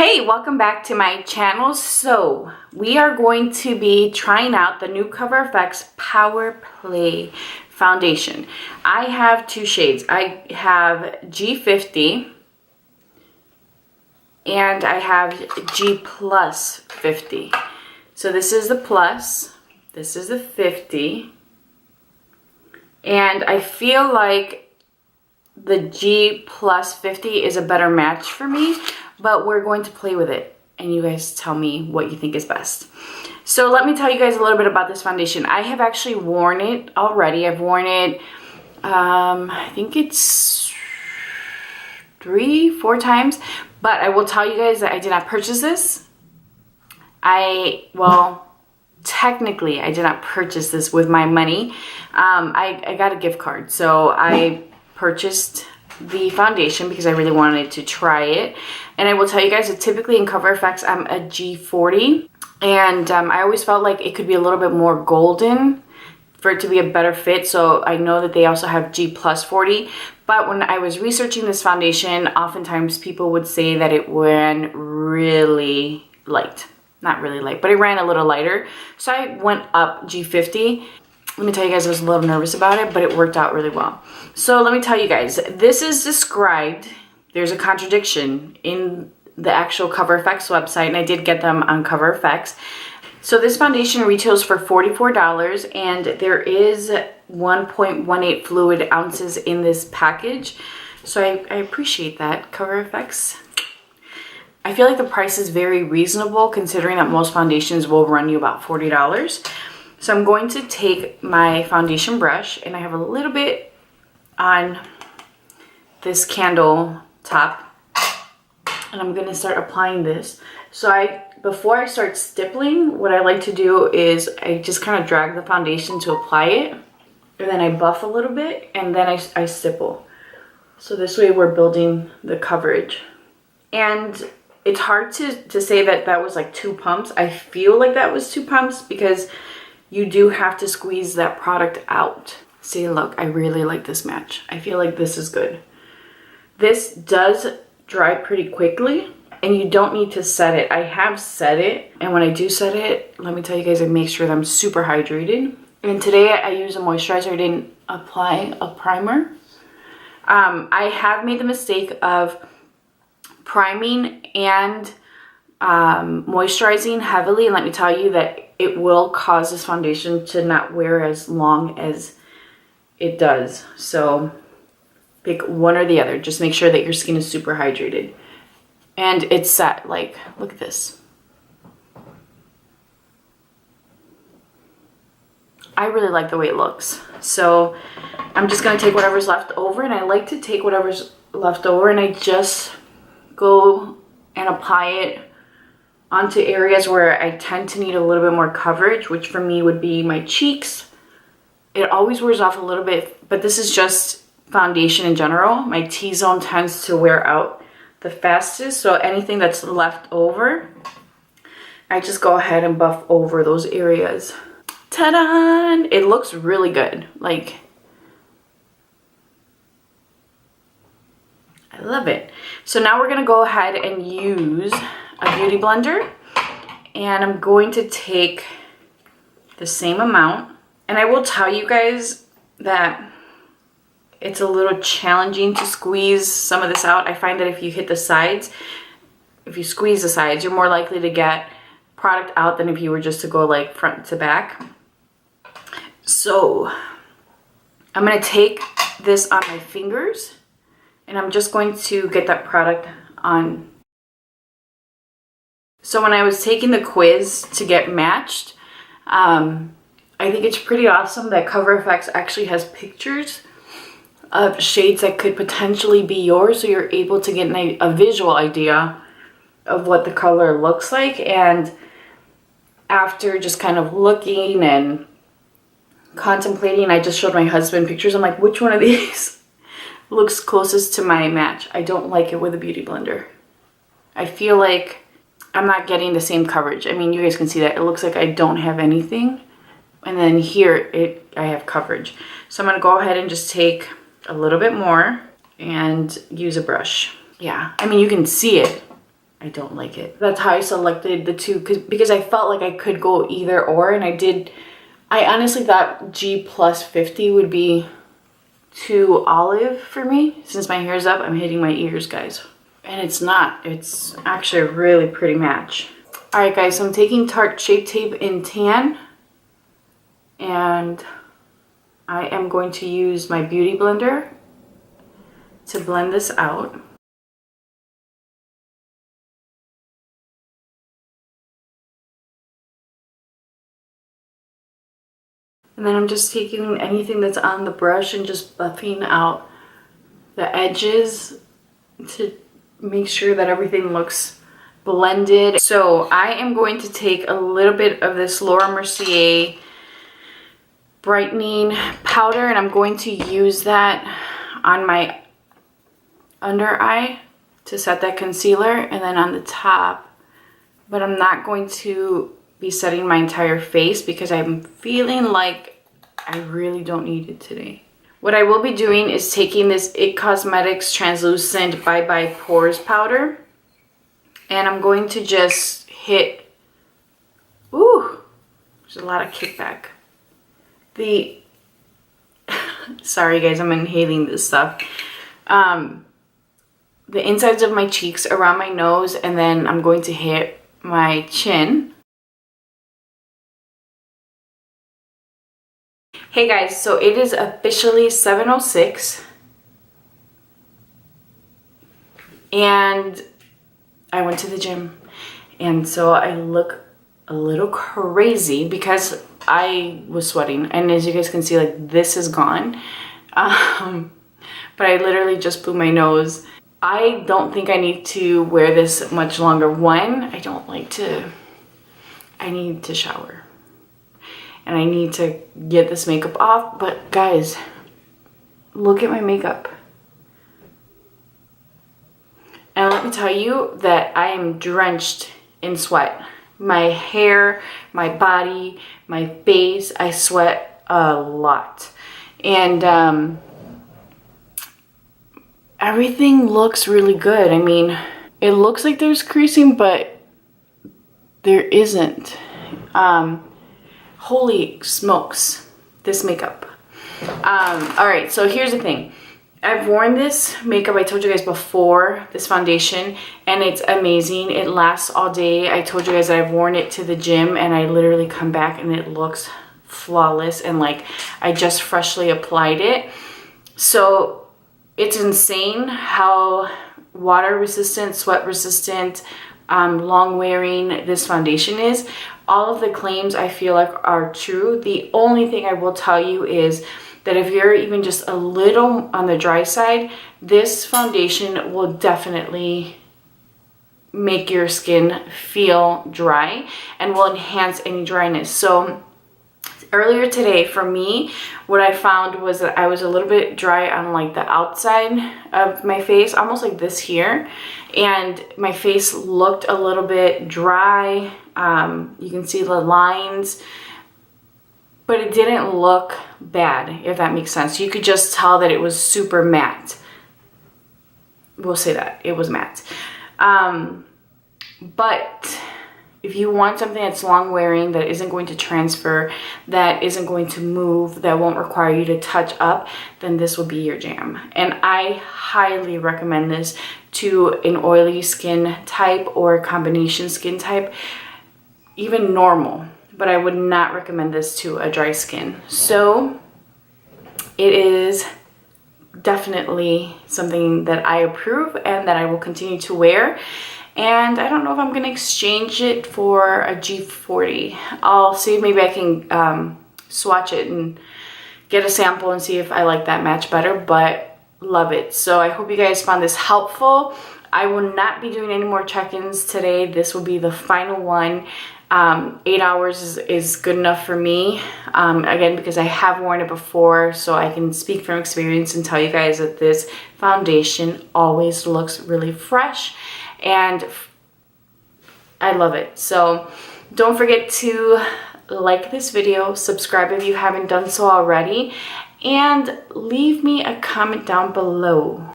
Hey, welcome back to my channel. So we are going to be trying out the new Cover FX Power Play foundation. I have two shades. I have G50 and I have G plus 50. So this is the plus, this is the 50, and I feel like the G plus 50 is a better match for me, but we're going to play with it and you guys tell me what you think is best. So let me tell you guys a little bit about this foundation. I have actually worn it already. I've worn it, I think it's 3-4 times, but I will tell you guys that I did not purchase this. Technically I did not purchase this with my money. I got a gift card, so I purchased the foundation because I really wanted to try it. And I will tell you guys that typically in Cover FX I'm a G40, and I always felt like it could be a little bit more golden for it to be a better fit. So I know that they also have G plus 40, but when I was researching this foundation, oftentimes people would say that it ran really light. Not really light, but it ran a little lighter. So I went up G50. Let me tell you guys, I was a little nervous about it, but it worked out really well. So let me tell you guys, this is described, there's a contradiction in the actual Cover FX website, and I did get them on Cover FX. So this foundation retails for $44, and there is 1.18 fluid ounces in this package. So I appreciate that, Cover FX. I feel like the price is very reasonable considering that most foundations will run you about $40. So I'm going to take my foundation brush, and I have a little bit on this candle top, and I'm going to start applying this. So before I start stippling, what I like to do is I just kind of drag the foundation to apply it, and then I buff a little bit, and then I stipple. So this way we're building the coverage. And it's hard to say that that was like 2 pumps. I feel like that was 2 pumps because you do have to squeeze that product out. See, look, I really like this match. I feel like this is good. This does dry pretty quickly, and you don't need to set it. I have set it, and when I do set it, let me tell you guys, I make sure that I'm super hydrated. And today I use a moisturizer. I didn't apply a primer. I have made the mistake of priming and moisturizing heavily, and let me tell you that it will cause this foundation to not wear as long as it does. So pick one or the other. Just make sure that your skin is super hydrated. And it's set, like, look at this. I really like the way it looks. So I'm just gonna take whatever's left over, and I like to take whatever's left over and I just go and apply it onto areas where I tend to need a little bit more coverage, which for me would be my cheeks. It always wears off a little bit, but this is just foundation in general. My T-zone tends to wear out the fastest, so anything that's left over, I just go ahead and buff over those areas. Ta-da! It looks really good. Like, I love it. So now we're gonna go ahead and use a beauty blender, and I'm going to take the same amount. And I will tell you guys that it's a little challenging to squeeze some of this out. I find that if you hit the sides, if you squeeze the sides, you're more likely to get product out than if you were just to go like front to back. So I'm gonna take this on my fingers, and I'm just going to get that product on. So when I was taking the quiz to get matched, I think it's pretty awesome that Cover FX actually has pictures of shades that could potentially be yours, so you're able to get a visual idea of what the color looks like. And after just kind of looking and contemplating, I just showed my husband pictures. I'm like, which one of these looks closest to my match? I don't like it with a beauty blender. I feel like I'm not getting the same coverage. I mean, you guys can see that. It looks like I don't have anything. And then here, I have coverage. So I'm gonna go ahead and just take a little bit more and use a brush. Yeah, I mean, you can see it. I don't like it. That's how I selected the two, because I felt like I could go either or, and I honestly thought G plus 50 would be too olive for me. Since my hair's up, I'm hitting my ears, guys. And it's not. It's actually a really pretty match. All right, guys, so I'm taking Tarte Shape Tape in Tan, and I am going to use my Beauty Blender to blend this out. And then I'm just taking anything that's on the brush and just buffing out the edges to make sure that everything looks blended. So I am going to take a little bit of this Laura Mercier brightening powder, and I'm going to use that on my under eye to set that concealer, and then on the top. But I'm not going to be setting my entire face because I'm feeling like I really don't need it today. What I will be doing is taking this IT Cosmetics Translucent Bye Bye Pores powder, and I'm going to just hit, ooh, there's a lot of kickback. Sorry guys, I'm inhaling this stuff. The insides of my cheeks, around my nose, and then I'm going to hit my chin. Hey guys, so it is officially 7:06 and I went to the gym, and so I look a little crazy because I was sweating, and as you guys can see, like, this is gone. But I literally just blew my nose. I don't think I need to wear this much longer. One, I need to shower. And I need to get this makeup off. But guys, look at my makeup. And let me tell you that I am drenched in sweat. My hair, my body, my face, I sweat a lot. And everything looks really good. I mean, it looks like there's creasing, but there isn't. Holy smokes, this makeup. All right, so here's the thing. I've worn this makeup, I told you guys before, this foundation, and it's amazing. It lasts all day. I told you guys that I've worn it to the gym, and I literally come back and it looks flawless, and like I just freshly applied it. So it's insane how water resistant, sweat resistant, long wearing this foundation is. All of the claims I feel like are true. The only thing I will tell you is that if you're even just a little on the dry side, this foundation will definitely make your skin feel dry and will enhance any dryness. So earlier today, for me, what I found was that I was a little bit dry on like the outside of my face, almost like this here, and my face looked a little bit dry. You can see the lines, but it didn't look bad, if that makes sense. You could just tell that it was super matte. We'll say that it was matte. But if you want something that's long wearing, that isn't going to transfer, that isn't going to move, that won't require you to touch up, then this will be your jam. And I highly recommend this to an oily skin type or combination skin type, even normal. But I would not recommend this to a dry skin. So it is definitely something that I approve and that I will continue to wear. And I don't know if I'm going to exchange it for a G40. I'll see if maybe I can swatch it and get a sample and see if I like that match better, but love it. So I hope you guys found this helpful. I will not be doing any more check-ins today. This will be the final one. 8 hours is good enough for me, again, because I have worn it before, so I can speak from experience and tell you guys that this foundation always looks really fresh, and I love it. So don't forget to like this video, subscribe if you haven't done so already, and leave me a comment down below.